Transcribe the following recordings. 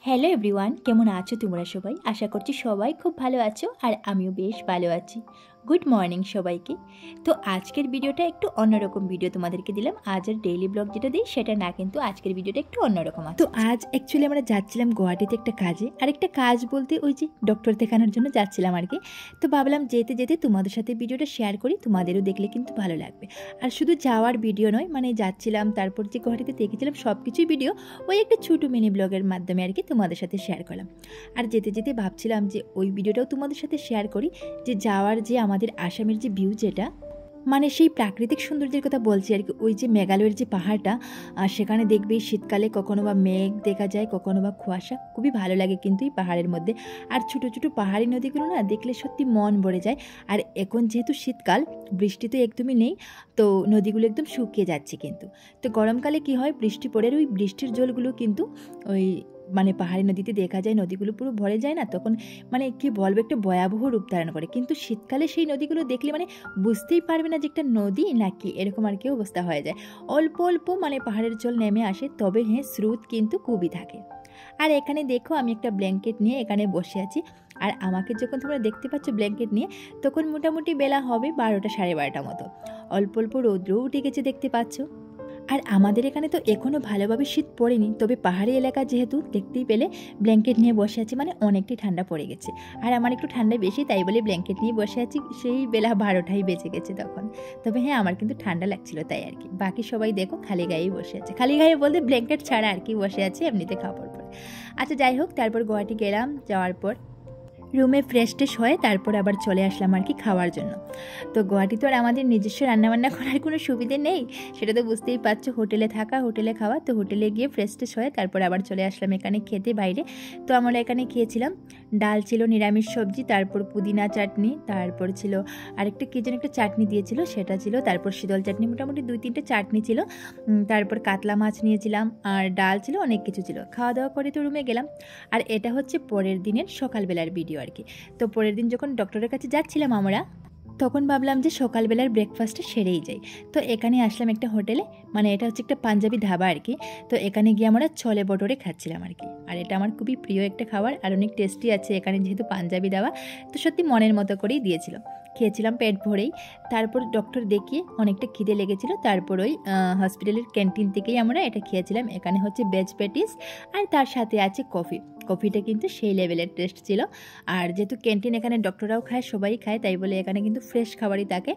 Hello everyone, কেমন আছো তোমরা সবাই? আশা করছি সবাই খুব ভালো আছো আর আমিও বেশ ভালো আছি। গুড মর্নিং সবাইকে। তো আজকের ভিডিওটা একটু অন্যরকম ভিডিও তোমাদেরকে দিলাম। আজ আর ডেইলি ব্লগ যেটা দিই সেটা না, কিন্তু আজকের ভিডিওটা একটু অন্যরকম আছে। তো আজ অ্যাকচুয়ালি আমরা যাচ্ছিলাম গুয়াহাটিতে একটা কাজে, আর একটা কাজ বলতে ওই যে ডক্টর দেখানোর জন্য যাচ্ছিলাম আর কি। তো ভাবলাম যেতে যেতে তোমাদের সাথে ভিডিওটা শেয়ার করি, তোমাদেরও দেখলে কিন্তু ভালো লাগবে। আর শুধু যাওয়ার ভিডিও নয়, মানে যাচ্ছিলাম তারপর যে গুয়াহাটিতে দেখেছিলাম সব কিছুই ভিডিও ওই একটা ছোটো মিনি ব্লগের মাধ্যমে আর কি তোমাদের সাথে শেয়ার করলাম। আর যেতে যেতে ভাবছিলাম যে ওই ভিডিওটাও তোমাদের সাথে শেয়ার করি, যে যাওয়ার যে আমাদের আসামের যে ভিউ, যেটা মানে সেই প্রাকৃতিক সৌন্দর্যের কথা বলছি আর কি। ওই যে মেঘালয়ের যে পাহাড়টা, সেখানে দেখবে শীতকালে কখনো বা মেঘ দেখা যায়, কখনো বা কুয়াশা, খুবই ভালো লাগে কিন্তু এই পাহাড়ের মধ্যে। আর ছোটো ছোটো পাহাড়ি নদীগুলো না দেখলে সত্যি মন ভরে যায়। আর এখন যেহেতু শীতকাল, বৃষ্টি তো একদমই নেই, তো নদীগুলো একদম শুকিয়ে যাচ্ছে। কিন্তু তো গরমকালে কি হয়, বৃষ্টি পড়ে, ওই বৃষ্টির জলগুলো কিন্তু ওই মানে পাহাড়ি নদীতে দেখা যায়, নদীগুলো পুরো ভরে যায় না, তখন মানে কি বলবো, একটা ভয়াবহ রূপ ধারণ করে। কিন্তু শীতকালে সেই নদীগুলো দেখলে মানে বুঝতেই পারবে না যে একটা নদী নাকি, এরকম আর কি অবস্থা হয়ে যায়। অল্প অল্প মানে পাহাড়ের জল নেমে আসে, তবে হ্যাঁ স্রোত কিন্তু খুবই থাকে। আর এখানে দেখো আমি একটা ব্ল্যাঙ্কেট নিয়ে এখানে বসে আছি। আর আমাকে যখন তোমরা দেখতে পাচ্ছ ব্ল্যাঙ্কেট নিয়ে, তখন মোটামুটি বেলা হবে 12টা 12:30 মতো। অল্প অল্প রৌদ্রও উঠে গেছে, দেখতে পাচ্ছ। আর আমাদের এখানে তো এখনও ভালোভাবে শীত পড়েনি, তবে পাহাড়ি এলাকা যেহেতু দেখতেই পেলে ব্ল্যাঙ্কেট নিয়ে বসে আছি, মানে অনেকটাই ঠান্ডা পড়ে গেছে। আর আমার একটু ঠান্ডা বেশি, তাই বলে ব্ল্যাঙ্কেট নিয়ে বসে আছি, সেই বেলা 12টাই বেজে গেছে তখন। তবে হ্যাঁ আমার কিন্তু ঠান্ডা লাগছিল, তাই আর কি। বাকি সবাই দেখো খালি গায়েই বসে আছে, খালি গায়ে বলতে ব্ল্যাঙ্কেট ছাড়া আর কি বসে আছে এমনিতে খাবার পরে। আচ্ছা যাই হোক, তারপর গুয়াহাটি গেলাম, যাওয়ার পর রুমে ফ্রেশ ট্রেশ হয়ে তারপর আবার চলে আসলাম আর কি খাওয়ার জন্য। তো গুয়াহাটি তো আর আমাদের নিজস্ব রান্নাবান্না করার কোনো সুবিধে নেই, সেটা তো বুঝতেই পারছো। হোটেলে থাকা, হোটেলে খাওয়া, তো হোটেলে গিয়ে ফ্রেশ ট্রেশ হয়ে তারপর আবার চলে আসলাম এখানে খেতে বাইরে। তো আমরা এখানে খেয়েছিলাম, ডাল ছিল, নিরামিষ সবজি, তারপর পুদিনা চাটনি, তারপর ছিল আরেকটা কী যেন একটা চাটনি দিয়েছিল সেটা ছিল, তারপর শীতল চাটনি, মোটামুটি 2-3টে চাটনি ছিল। তারপর কাতলা মাছ নিয়েছিলাম, আর ডাল ছিল, অনেক কিছু ছিল। খাওয়া দাওয়া করে তো রুমে গেলাম। আর এটা হচ্ছে পরের দিনের সকালবেলার ভিডিও আর কি। তো পরের দিন যখন ডক্টরের কাছে যাচ্ছিলাম আমরা, তখন ভাবলাম যে সকালবেলার ব্রেকফাস্টটা সেরেই যাই। তো এখানে আসলাম একটা হোটেলে, মানে এটা হচ্ছে একটা পাঞ্জাবি ধাবা আর কি। তো এখানে গিয়ে আমরা ছোলে ভটোরে খাচ্ছিলাম আর কি। আর এটা আমার খুবই প্রিয় একটা খাবার, আর অনেক টেস্টি আছে এখানে, যেহেতু পাঞ্জাবি ধাবা, তো সত্যি মনের মতো করেই দিয়েছিল। খেয়েছিলাম পেট ভরেই। তারপর ডক্টর দেখিয়ে অনেকটা খিদে লেগেছিল, তারপর ওই হসপিটালের ক্যান্টিন থেকেই আমরা এটা খেয়েছিলাম। এখানে হচ্ছে ভেজ প্যাটিস, আর তার সাথে আছে কফি। কফিটা কিন্তু সেই লেভেলের টেস্ট ছিল। আর যেহেতু ক্যান্টিন এখানে ডক্টররাও খায়, সবাই খায়, তাই বলে এখানে কিন্তু ফ্রেশ খাবারই তাকে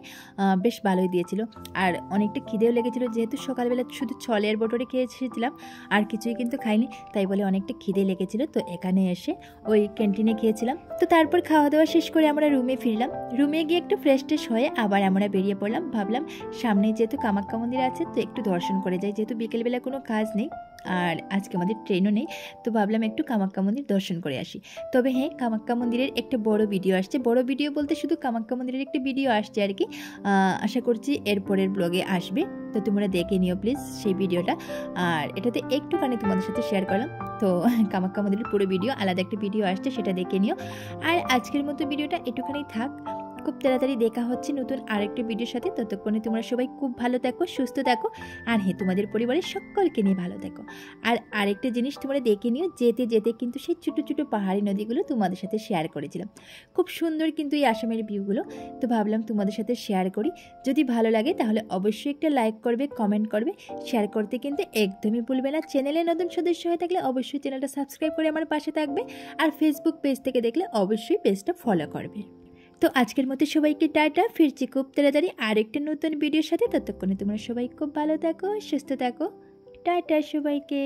বেশ ভালোই দিয়েছিল। আর অনেকটা খিদেও লেগেছিলো, যেহেতু সকালবেলা শুধু ছলের বটরে খেয়ে এসেছিলাম, আর কিছুই কিন্তু খাইনি, তাই বলে অনেকটা খিদে লেগেছিলো। তো এখানে এসে ওই ক্যান্টিনে খেয়েছিলাম। তো তারপর খাওয়া দাওয়া শেষ করে আমরা রুমে ফিরলাম। রুমে গিয়ে একটু ফ্রেশ ট্রেশ হয়ে আবার আমরা বেরিয়ে পড়লাম। ভাবলাম সামনে যেহেতু কামাখ্যা মন্দির আছে, তো একটু দর্শন করে যাই, যেহেতু বিকেলবেলা কোনো কাজ নেই আর আজকে আমাদের ট্রেনও নেই, তো ভাবলাম একটু কামাখ্যা মন্দির দর্শন করে আসি। তবে হ্যাঁ, কামাখ্যা মন্দিরের একটা বড় ভিডিও আসছে, বড় ভিডিও বলতে শুধু কামাখ্যা মন্দিরের একটা ভিডিও আসছে আর কি। আশা করছি এরপরের ব্লগে আসবে, তো তোমরা দেখে নিও প্লিজ সেই ভিডিওটা। আর এটাতে একটুখানি তোমাদের সাথে শেয়ার করলাম। তো কামাখ্যা মন্দিরের পুরো ভিডিও আলাদা একটা ভিডিও আসছে, সেটা দেখে নিও। আর আজকের মতো ভিডিওটা একটুখানি থাক, খুব তাড়াতাড়ি দেখা হচ্ছে নতুন আরেকটা ভিডিওর সাথে। ততক্ষণে তোমরা সবাই খুব ভালো থাকো, সুস্থ থাকো, আর হ্যাঁ তোমাদের পরিবারের সকলকে নিয়ে ভালো থাকো। আর আরেকটা জিনিস তোমরা দেখে নিও, যেতে যেতে কিন্তু সেই ছোটো ছোটো পাহাড়ি নদীগুলো তোমাদের সাথে শেয়ার করেছিলাম, খুব সুন্দর কিন্তু এই আসামের ভিউগুলো। তো ভাবলাম তোমাদের সাথে শেয়ার করি, যদি ভালো লাগে তাহলে অবশ্যই একটা লাইক করবে, কমেন্ট করবে, শেয়ার করতে কিন্তু একদমই ভুলবে না। চ্যানেলে নতুন সদস্য হয়ে থাকলে অবশ্যই চ্যানেলটা সাবস্ক্রাইব করে আমার পাশে থাকবে, আর ফেসবুক পেজ থেকে দেখলে অবশ্যই পেজটা ফলো করবে। তো আজকের মতো সবাইকে টাটা, ফিরছি খুব তাড়াতাড়ি আরেকটা নতুন ভিডিওর সাথে। ততক্ষণে তোমরা সবাই খুব ভালো থাকো, সুস্থ থাকো, টাটা সবাইকে।